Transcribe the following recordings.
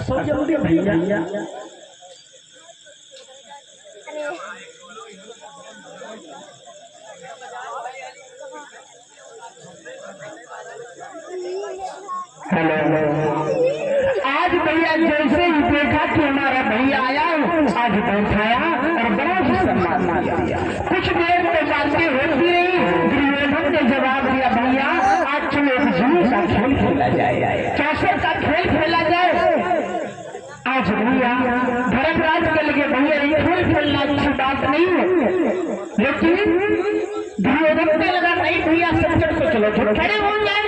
असो जल्दी भैया हेलो। आज भैया जैसे ही देखा कि हमारा भैया आया आज बैठाया और बड़ा ही सम्मान दिया। कुछ देर तो बातें होती रही, दुर्योधन ने जवाब दिया भैया आज चलो जुए का खेल खेला जाए, चौसर का खेल खेला जाए। आज भैया धर्मराज के लगे भैया ये खेल खेलना अच्छी बात नहीं है, लेकिन दुर्योधन को लगा नहीं भैया सज्जन को चलो खड़े हो जाए।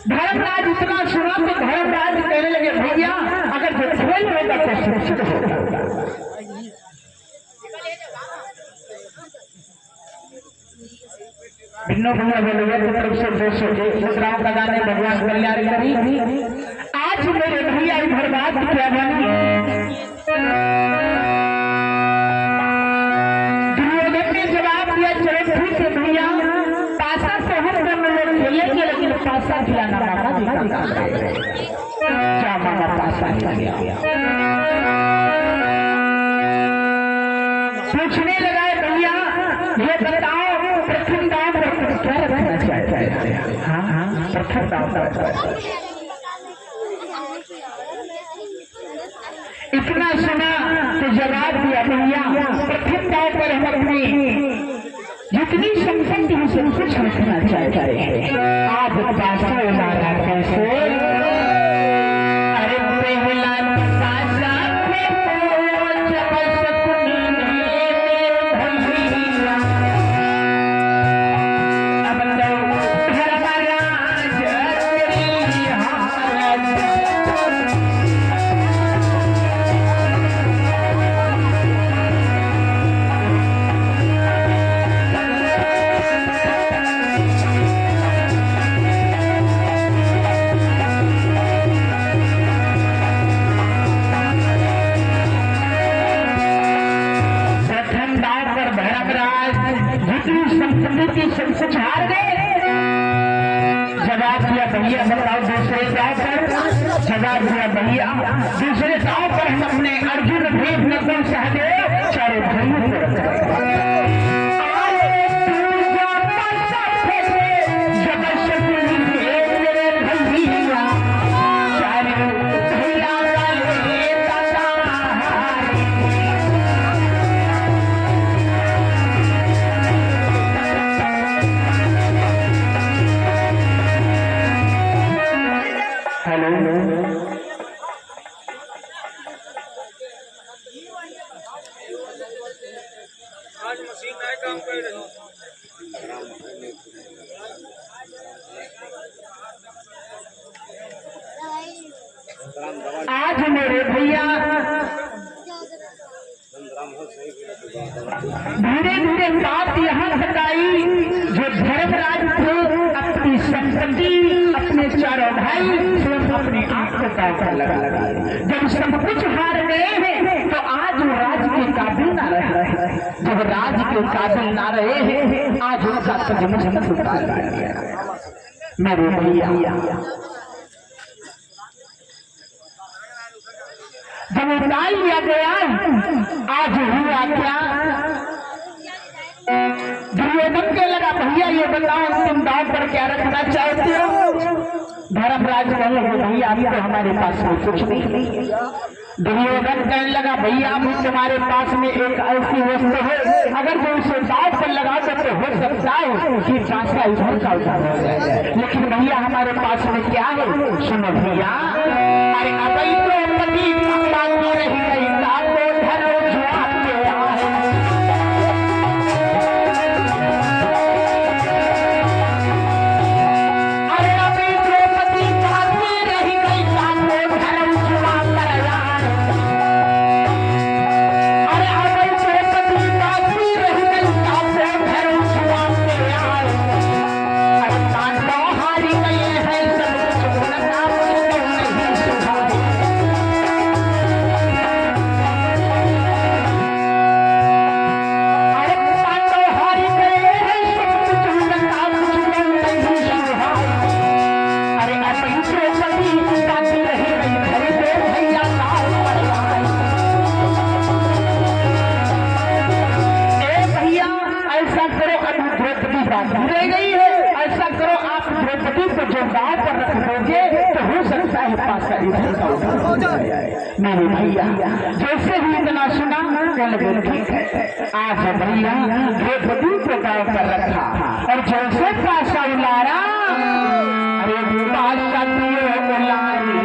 धर्मराज इतना सुना तो धर्मराज कहने लगे भैया अगर जो खेल होगा तो सुरक्षित होगा। भिन्नो भैया बोले तो तरफ से 201 मुद्राओं का दान भगवान कल्याण करी। आज मेरे भैया इधर बात क्या बनी, दुर्योधन ने जवाब दिया चलो ठीक है भैया पासा से हम दोनों लोग खेलेंगे, लेकिन पासा खिलाना मामा क्या मामा पासा खिलाया। पूछने लगा भैया ये बताओ प्रथम दाव पर क्या रखना चाहते हैं। हाँ प्रथम दाव इतना सुना तो जवाब दिया भैया प्रथम दाव पर हम अपनी जितनी संपत्ति है सब कुछ रखना चाहते हैं। आज पासा उड़ाना कैसे, अरे पहला पासा में तो जब सपने भैया अब तो धर्मराज तेरी हालत। सब कुछ हार गए। जवाब दिया भैया बताओ दूसरे दाव पर, जवाब दिया भैया दूसरे दाव पर हम अपने अर्जुन भीम नकुल सहदेव चारों भाइयों को रख गए। आज मशीन नए काम कर रही आज मेरे भैया धीरे धीरे बात यहाँ तक आई जो धर्मराज थे अपनी संपत्ति अपने चारों भाई स्वयं अपनी आंख को काट लगा। जब सब कुछ हार गए हैं तो आज राज के काबिल ना रहे, जब राज के काबिल ना रहे हैं आज उनका तजमन उतार गया। मेरे भैया जब उतार लिया गया आज हुआ क्या, दुर्योधन के लगा भैया ये बताओ तुम दाव पर क्या रखना चाहते हो। धर्मराज कहने लगे भैया अभी तो हमारे पास में कुछ नहीं। दुर्योधन कहने लगा भैया अभी तुम्हारे पास में एक ऐसी वस्तु है अगर जो उसे दाव पर लगा तो हो सकता है कि पासा इधर का उधर हो जाए, लेकिन भैया हमारे पास में क्या है सुनो भैया। अरे अभी तो पति बात हो रही है बाकी रह गई है। ऐसा करो आप द्रौपदी को जो गांव पर रख दोगे तो हो सकता है पास का इधर का उधर हो जाए। मेरे भैया जैसे ही इतना सुना कल ठीक है आज भैया द्रौपदी को गांव पर रखा और जैसे पासा उलारा अरे पासा उलारी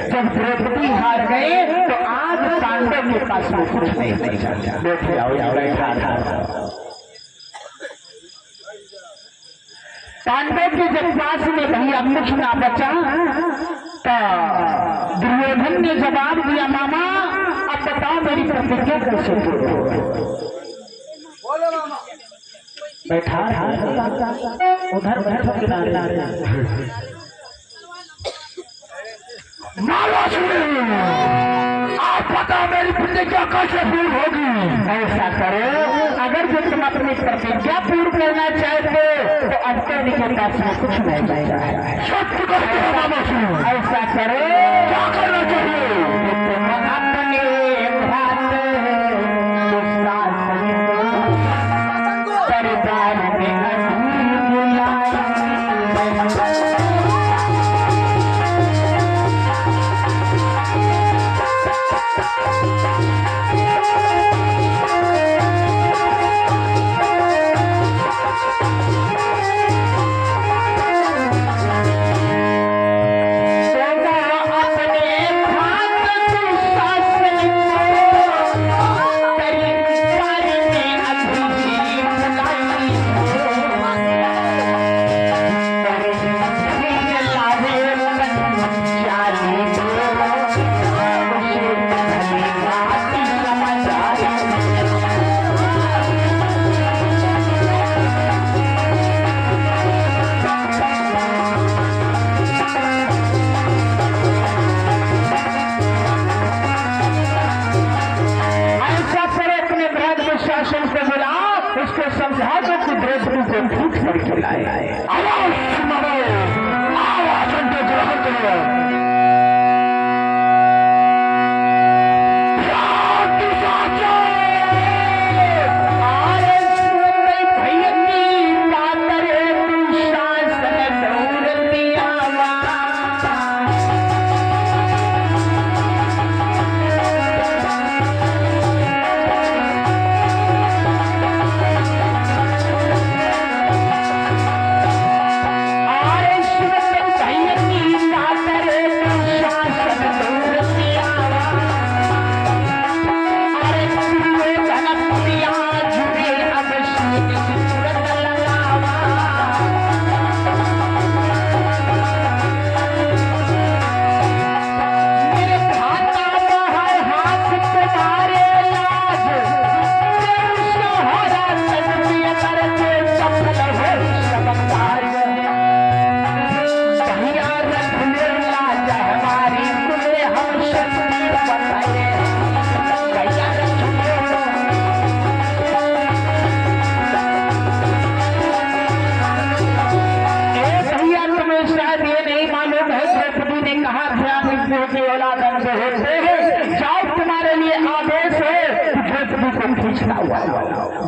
जब द्रौपदी हार गए तो आज पांडव के पास में कुछ नहीं बचा। बैठ जाओ पांडव के जब पास में भैया कुछ ना बचा तो दुर्योधन ने जवाब दिया मामा अब बताओ मेरी प्रतिज्ञा कैसे पूरी होगी। बैठा उधर आप पता मेरी प्रतिज्ञा कैसे पूरी होगी। ऐसा करो अगर जो तुम अपनी प्रतिज्ञा पूरी करना चाहते तो अंतर्नी के पास में कुछ नहीं बचा है। ऐसा करो क्या करना चाहिए तुम अपने परिवार में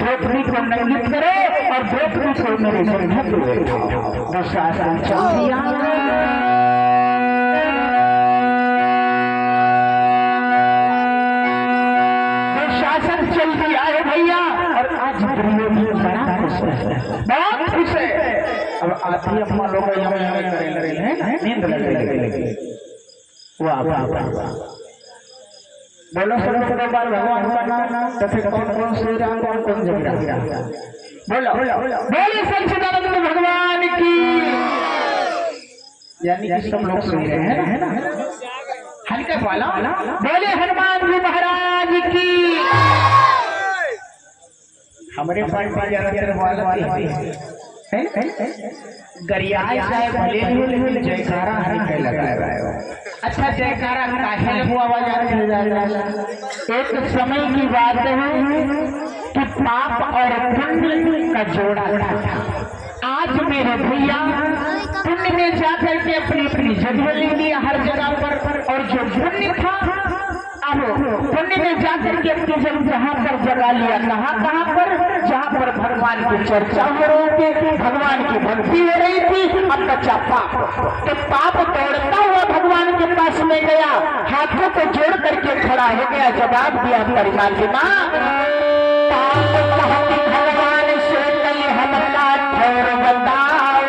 द्रौपदी को नंगित करो और द्रौपदी को मेरे कंधे पे बैठाओ। दुशासन चल दिया दुशासन चल दिया है भैया और आज दुर्योधन बड़ा खुश है बहुत खुश है। अब आती अपना लोग नींद लगे वाह वाह वाह बोलो सर्व बार भगवान का नाम तथे कौन कौन श्री राम कौन कौन जगीरा बोलो बोले सच्चिदानंद भगवान की यानी कि सब लोग सुन रहे हैं ना हल्का वाला बोले हनुमान जी महाराज की हमारे पार्टी ज्यादातर वाला गरियाई साहब भले ही जयकारा हरिके लगाया। अच्छा जयकारा काहे हुआ आवाज एक समय की बात है कि पाप और पुण्य का जोड़ा था। आज मेरे भैया पुण्य में जाकर के अपनी अपनी जगह ले लिया हर जगह पर, और जो पुण्य था अब पुण्य में जाकर के अपनी जहाँ पर जगा लिया, कहाँ पर, जहाँ पर भगवान की चर्चा हो रही थी, भगवान की भक्ति हो रही थी, अब बच्चा पाप। तो पाप दौड़ता हुआ भगवान के पास में गया, हाथों को जोड़ करके खड़ा हो गया, जवाब दिया परमात्मा भगवान से कल हमला ठोर बताओ।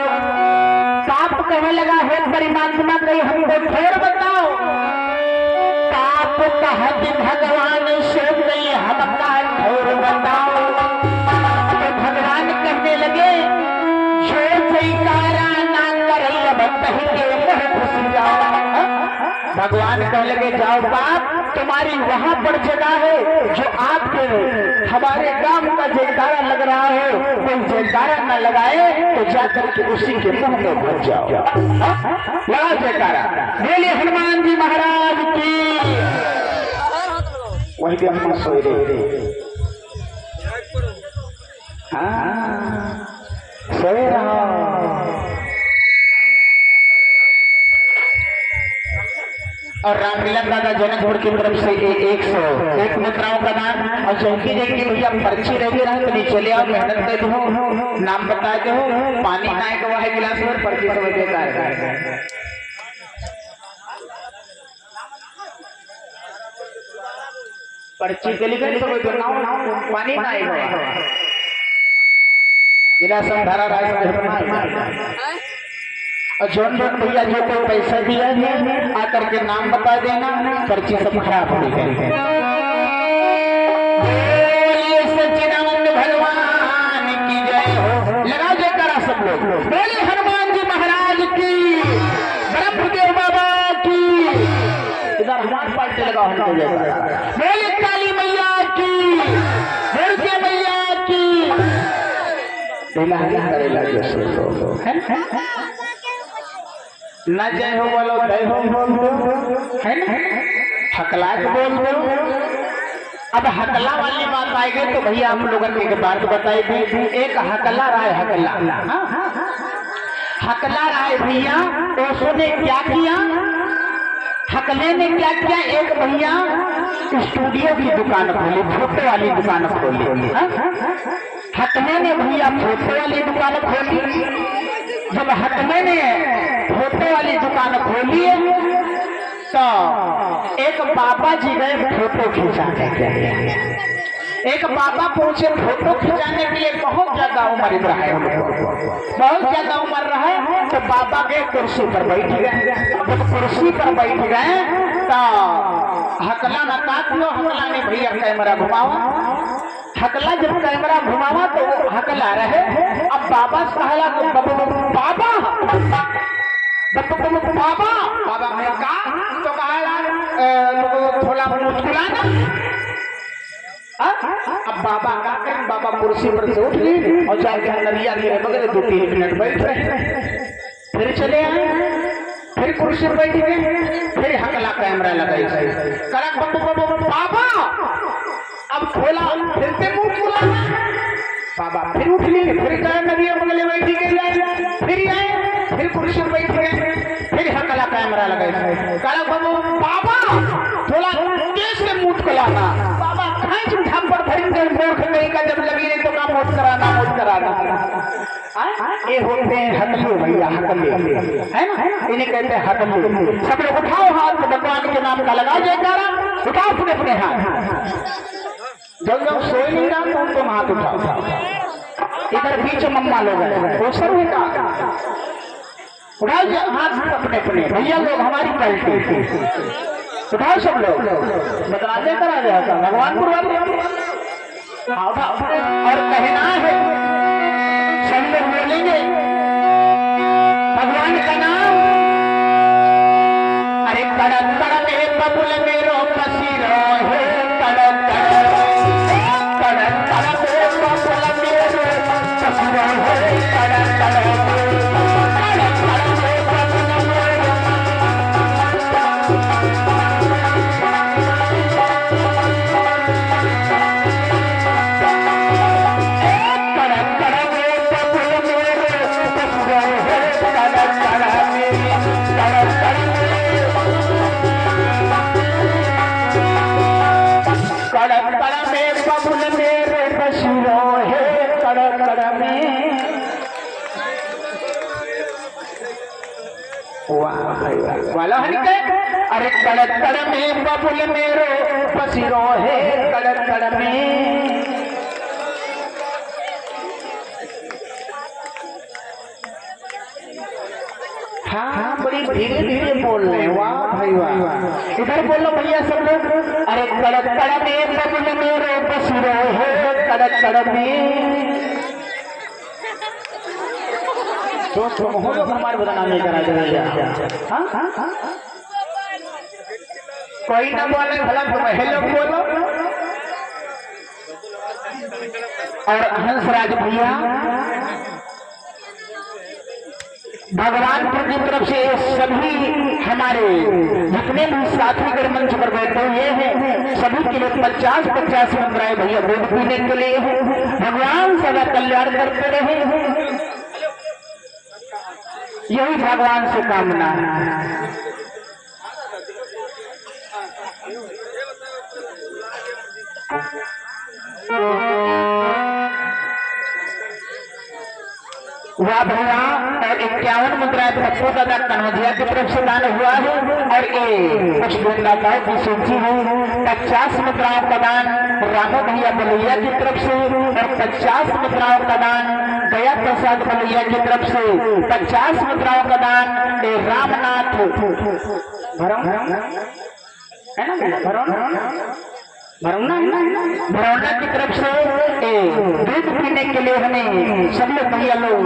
पाप कहने लगा है परमात्मा कहीं हमको ठोर बताओ। पाप कहत भगवान से कहीं हमला ठोर बताओ। तो भगवान कहने लगे जो जयकारा ना करे अब कहेंगे मुँह घुस जाओ। भगवान कहने लगे जाओ बाप, तुम्हारी वहां पर जगह है जो आपके हमारे गांव का जयकारा लग रहा है, कोई जयकारा न लगाए तो जाकर के उसी के मुंह में घुस जाओ। लगा जयकारा, बोले हनुमान जी महाराज की। वही भी हम सोए रहे, हाँ सोए रहा। और रामलीला दादा जनकपुर की तरफ से 101 मुद्राओं का दान। और चौकी देखिए भैया पर्ची रह रहा है तो नीचे ले आओ, मेहनत कर दो, नाम बता दो, पानी नाय का है गिलास में, पर्ची सब देता पर्ची के लिए सब पानी नाय गिलास धारा राय। और जोन जोन भैया जो कोई पैसा दिया है आकर के नाम बता देना, पर्ची सब खराब हो गई। सच्चिदानंद भगवान की जय हो। लगा जयकारा सब लोग, बोले हनुमान जी महाराज की, ब्रह्मदेव बाबा की। इधर हमारी पार्टी लगा हो जयकारा, बोले काली मैया की, दुर्गे मैया की। न जय हो बोलो, जय हो बोल दो, है ना, हकला के बोल दो। अब हकला वाली बात आएगी तो भैया हम लोगों ने एक बात बताई थी। एक हकला राय, हकला राय भैया उसने क्या किया, हकले ने क्या किया, एक भैया स्टूडियो की दुकान खोली, फोटो वाली दुकान खोली। हकले ने भैया फोटो वाली दुकान खोली। जब हकले ने फोटो वाली दुकान खोली तो एक बाबा जी गए फोटो खिंचाने के लिए। एक बाबा पहुंचे फोटो खिंचाने के लिए, बहुत ज्यादा उम्र रहा है, बहुत ज्यादा उम्र रहा है। तो बाबा गए कुर्सी पर बैठ गए। जब कुर्सी पर बैठ गए तो हकला ने काट लो, हकला ने भैया कैमरा घुमावा। हकला जब कैमरा घुमावा तो वो हकला रहे। अब बाबा कहला बाबा बाबा बाबा मैं कहा तो कहा थोड़ा मुस्कुराना। अब बाबा का करें, बाबा कुर्सी पर से उठ गए और जाकर नदिया के बगल 2-3 मिनट बैठ रहे, फिर चले आए, फिर कुर्सी पर बैठ गए, फिर हकला कैमरा लगाई बाबा। अब खोला, फिर से मुंह खोला, बाबा फिर उठ लिए, फिर गए नदिया बगल बैठ गए, फिर आए, फिर कुर्सी पर बैठ गए, फिर हकला कैमरा लगाई। कला बाबा थोड़ा तेज से मुंह खोलाना, बाबा खींच उठा पर भयंकर मूर्ख नहीं का, जब लगी नहीं तो काम मत कराना। ये होते हैं हकले भैया, हकले है ना, इन्हें कहते हैं हकले। सब लोग उठाओ हाथ, भगवान के नाम का लगा जयकारा, उठाओ अपने अपने हाथ। जब जब सोए नहीं रहा तो तुम हाथ उठाओ। इधर बीच मम्मा लोग हैं, वो सर उठा उठाओ हाथ अपने अपने भैया लोग, हमारी क्वालिटी उठाओ सब लोग, बतलाते करा जाएगा भगवान और कहना है सब लोग बोलेंगे भगवान का नाम। अरे कड़क कड़क है बबुल मेरो पसीरो है, कड़क कड़क कड़क कड़क बबुल मेरे ससुरो है कड़ कड़ वाला है क्या? अरे कड़ में बबुल मेरो पसीरो है कड़ में हाँ बड़ी धीरे धीरे बोल रहे हैं। वाह भाई वाह, इधर बोलो भैया सब लोग। अरे कड़ में बबुल मेरो पसीरो है कड़ में तो हमारे बदनाम नहीं करा दे। हाँ कोई ना बोले भला तुम हेलो बोलो। और हंसराज भैया भगवानपुर की तरफ से सभी हमारे जितने भी साथी मंच पर बैठे हुए हैं सभी के लिए 50-50 मुद्राएं भैया दूध पीने के लिए भगवान सदा कल्याण करते रहे। यही भगवान से कामना है। वाह भैया और 51 मुद्राएं भक्तों दादा कन्हैया की तरफ से दान हुआ है और ये कुछ दाताओं की सूची है। 50 मुद्राओं का दान रामो भैया बलैया की तरफ से और 50 मुद्राओं का दान दया प्रसाद बलैया की तरफ से 50 मुद्राओं का दान रामनाथ भरौना की तरफ से दूध पीने के लिए हमें सब लोग भैया लोग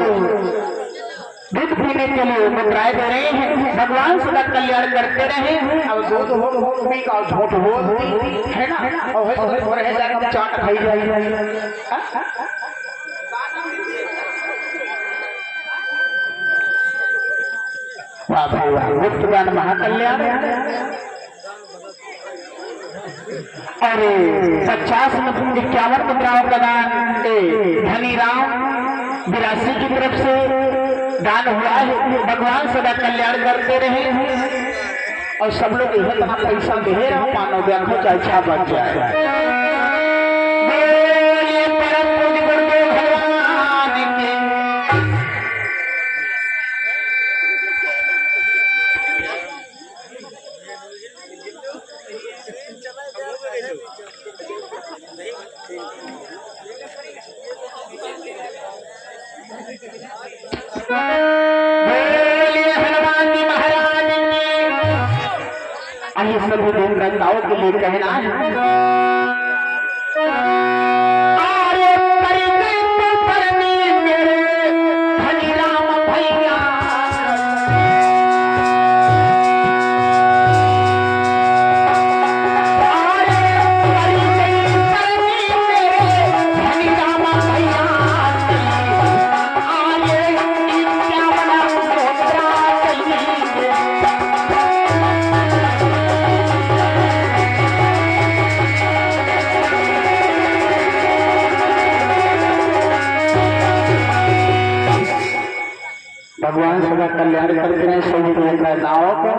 दूध पीने के लिए मुद्राएं दे रहे हैं। भगवान सदा कल्याण करते रहे। अब दूध हो भी का झोट हो है ना और रह जाकर चाट खाई जाए। वाह भाई वाह, गुप्तदान महाकल्याण। और 51 मुद्राओं का दान धनीराम 82 की तरफ से दान हुआ है। भगवान सदा कल्याण करते रहे और सब लोग इतना पैसा दे रहे मानो देखो अच्छा बच जाए। आइए सभी देवताओं के लिए कहना है। भगवान सदा कल्याण करते हैं सभी देवताओं को।